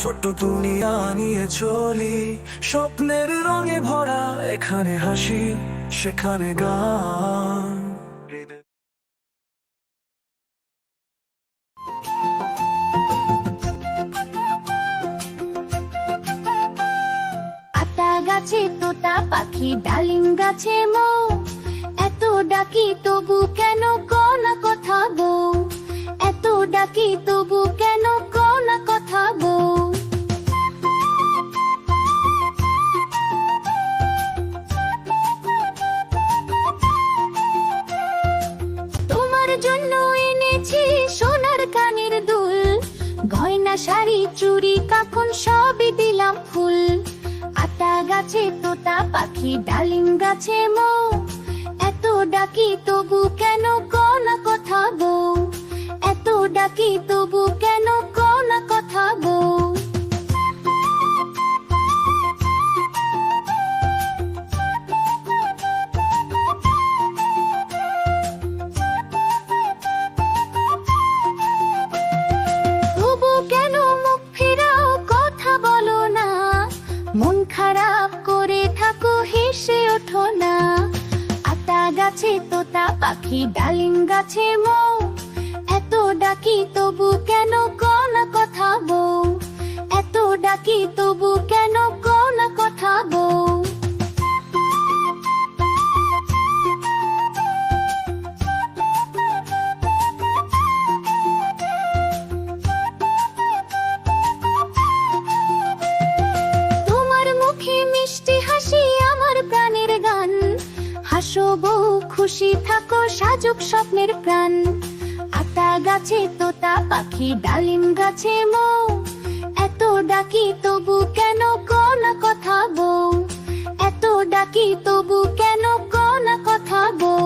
ছোট্ট দুনিয়া নিয়ে চলি, স্বপ্নের রঙে ভরা, এখানে হাসি সেখানে গান। আতা গাছে তোতা পাখি, ডালিম গাছে মৌ, এত ডাকি তবু কেন কও না কথা গো, এত ডাকি তবু কেন কও না কথা গো। তোমার জন্য এনেছি সোনার কানের দুল, গয়না শাড়ি চুড়ি কাফন সবই দিলাম ফুল। আতা গাছে তোতা পাখি, ডালিম গাছে মৌ, এত ডাকি তবু কেন কও না কথা গো, এত ডাকি তবু কেন কও না কথা গো। তবু কেন মুখ ফেরাও, কথা বলো না, মন খারাপ করে থাকো হেসে ওঠো না। আতা গাছে তোতা পাখি, ডালিম গাছে মৌ, এত ডাকি তবু কেন কও না কথা গো, এত ডাকি তবু কেন কও না কথা গো। তোমার মুখে মিষ্টি হাসি আমার প্রাণের গান, হাসো বউ খুশি থাকো সাজুক স্বপ্নের প্রাণ। আতা গাছে তোতা পাখি, ডালিম গাছে মৌ, এত ডাকি তবু কেন কও না কথা গো, এত ডাকি তবু কেন কও না কথা গো।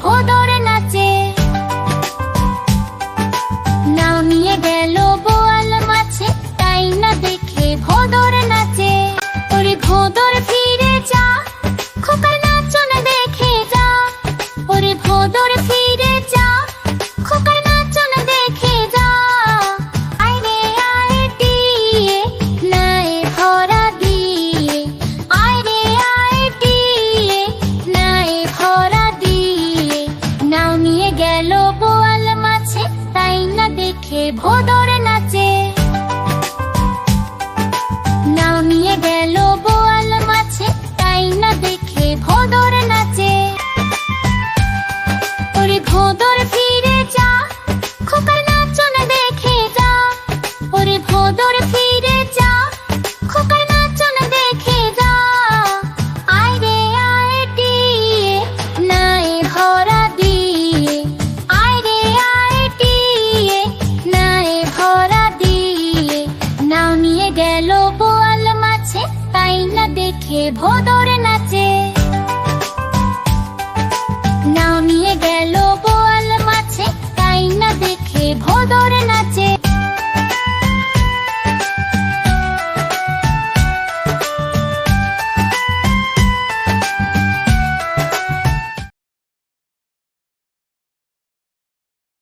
ভোদর নাচে, নাও নিয়ে গেল বোয়াল মাছে, তাই না দেখে ভোদর নাচে। ওরে ভোদর ফিরে যা, খোকার নাচন দেখে যা, ওরে ভোদর ফিরে যা, খোকার নাচন দেখে যা। আয় রে আয় টিয়ে, নায়ে ভরা দিয়ে, আয় রে আয় টিয়ে, নায়ে ভরা দিয়ে। মাছে তাই না দেখে ভোদর নাচে নামিয়ে গেল বোয়াল মাছে তাই না দেখে ভোদর নাচে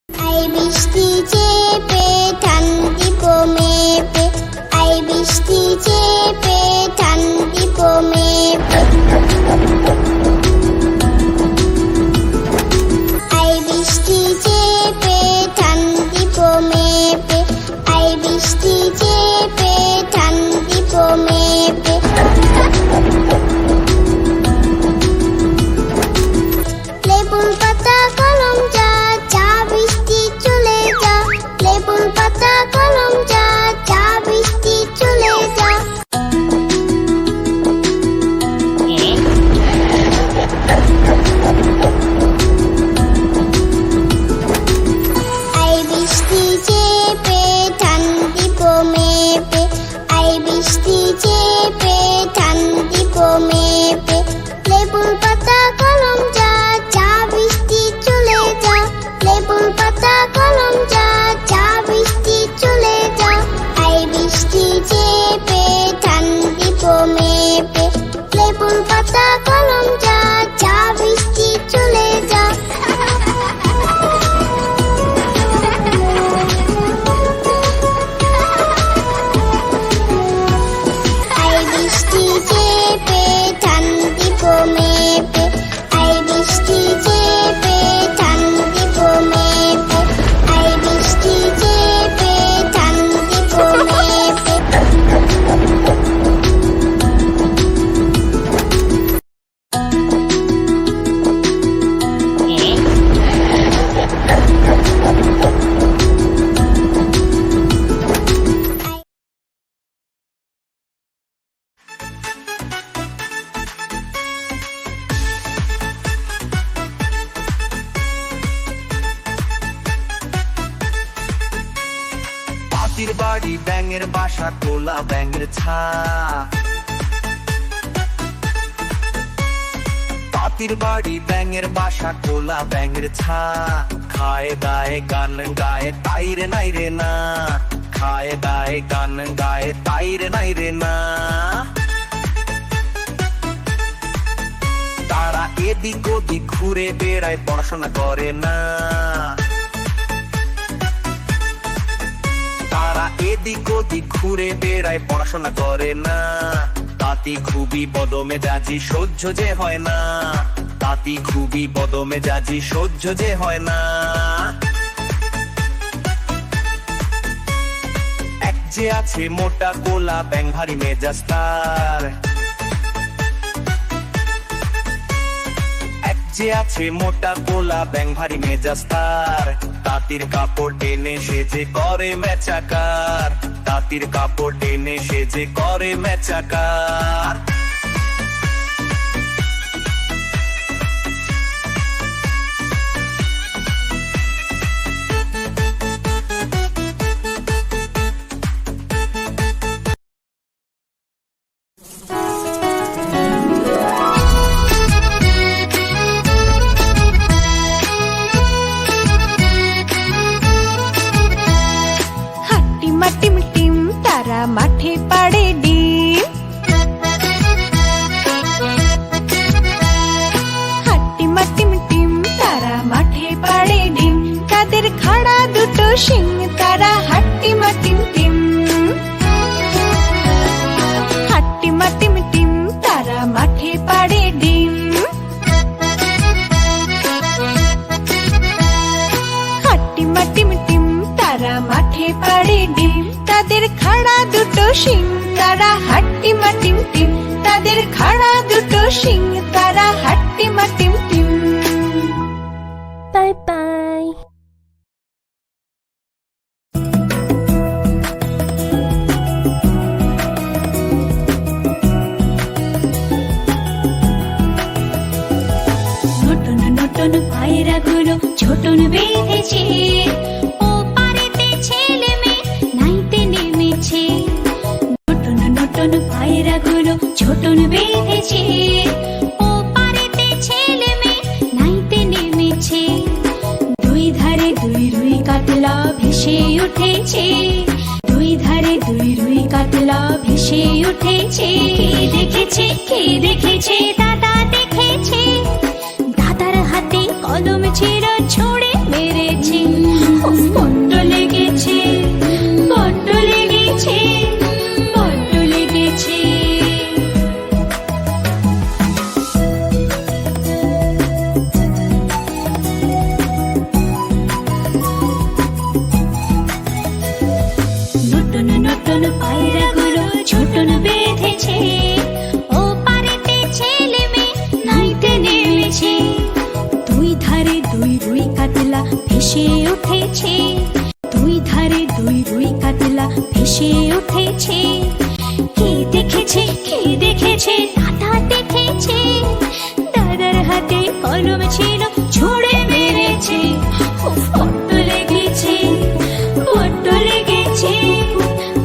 আই বৃষ্টি চেপে ঠান্ডি কমেপে আই বৃষ্টি চেপে ঠান্ডি কমেপে আই বৃষ্টি চেপে ঠান্ডি কমেপে আই বৃষ্টি চেপে ঠান্ডি কমেপে লেবুর পাতা কলম যা চা বৃষ্টি চলে যা লেবুর পাতা কলম যা চা বৃষ্টি চলে যা আই বৃষ্টি চেপে ঠান্ডি কমেপে আই বৃষ্টি চেপে ঠান্ডি কমেপে লেবুর পাতা কলম যা চা বৃষ্টি চলে যা লেবুর পাতা কলম যা চা বৃষ্টি চলে যা আই বৃষ্টি চেপে ঠান্ডি কমেপে লেবুর পাতা কলম যা চা বৃষ্টি চলে যা আই বৃষ্টি চেপে ঠান্ডি কমেপে আই বৃষ্টি চেপে ঠান্ডি কমেপে আই বৃষ্টি চেপে ঠান্ডি কমেপে পাতির বাড়ি ব্যাঙের বাসা তোলা ব্যাঙের ছা পাতির বাড়ি ব্যাঙের বাসা তোলা ব্যাঙের ছা খায় দায় গান গায় তাই রে নাই রে না খায় দায় গান গায় তাই রে নাই রে না তারা এদিক ওদিক ঘুরে বেড়ায় পড়াশোনা করে না তারা এদিক ওদিক ঘুরে বেড়ায় পড়াশোনা করে না তাতি খুবই বদমেজাজি সহ্য যে হয় না তাতি খুবই বদমেজাজি সহ্য যে হয় না এক যে আছে মোটা কোলা ব্যাঙ ভারী মেজাজ তার এক যে আছে মোটা কোলা ব্যাঙ ভারী মেজাজ তার তাঁতির কাপড় টেনে সেজে করে মেচাকার তাঁতির কাপড় টেনে সেজে করে মেচাকার মাঠে পাড়ে ডিম হাট্টিম টিম তারা মাঠে পাড়ে ডিম তাদের খাড়া দুটো শিং তারা হাট্টিম টিম হাট্টিম টিম তারা মাঠে পাড়ে ডিম হাট্টিম টিম তারা মাঠে পাড়ে ডিম তাদের খাড়া দুটো শিং তারা হাট্টিম টিম তাদের খাড়া দুটো শিং তারা হাট্টিম টিম বাই বাই নতুন নতুন পায়রা গুলো ছোটন বেঁধেছে ও পারেতে ছেলে মেয়ে নাইতে নেমেছে নতুন নতুন পায়রাগুলো ছোটন বেঁধেছে, ও পারেতে ছেলে মেয়ে নাইতে নেমেছে। দুই ধারে দুই রুই কাতলা ভেসে উঠেছে, দুই ধারে দুই রুই কাতলা ভেসে উঠেছে। কে দেখেছে দাদা দেখেছে, দাদার হাতে কলম ছিল ছুঁড়ে মেরেছে। উফ, বড্ড লেগেছে, বড্ড লেগেছে, বড্ড লেগেছে। নতুন নতুন পায়রাগুলো ছোটন বেঁধেছে, ও পারেতে ছেলে মেয়ে নাইতে নেমেছে। দুই ধারে দুই রুই কাতলা ভেসে উঠেছে, দুই ধারে দুই রুই কাতলা ভেসে উঠেছে। কে দেখেছে দাদা দেখেছে, দাদার হাতে কলম ছিল ছুঁড়ে মেরেছে। উফ, বড্ড লেগেছে, বড্ড লেগেছে,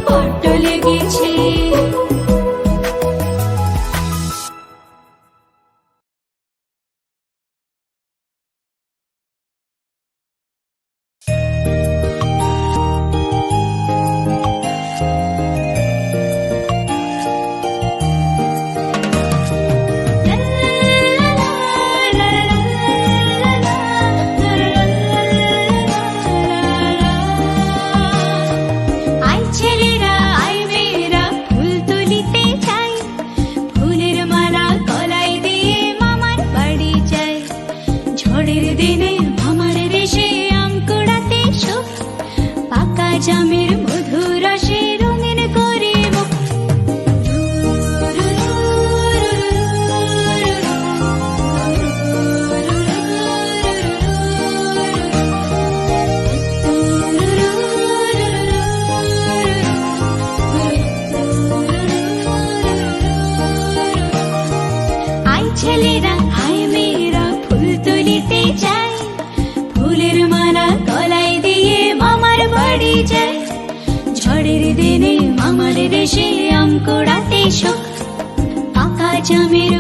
বড্ড লেগেছে। আই ছেলেরা আই মেয়েরা ফুল তুলিতে যাই, ফুলের মালা গলায় দিয়ে মামার বাড়ি যাই। ঝড়ের দিনে মামার দেশে আম কুড়াতে সুখ, পাকা জামের মধুর রসে রঙিন করে মুখ। আই ছেলেরা আই মেয়েরা ফুল তুলিতে যাই, ফুলের মালা গলায় দিয়ে মামার বাড়ি যাই। ঝড়ের দিনে মামার দেশে আম কুড়াতে সুখ, পাকা জামের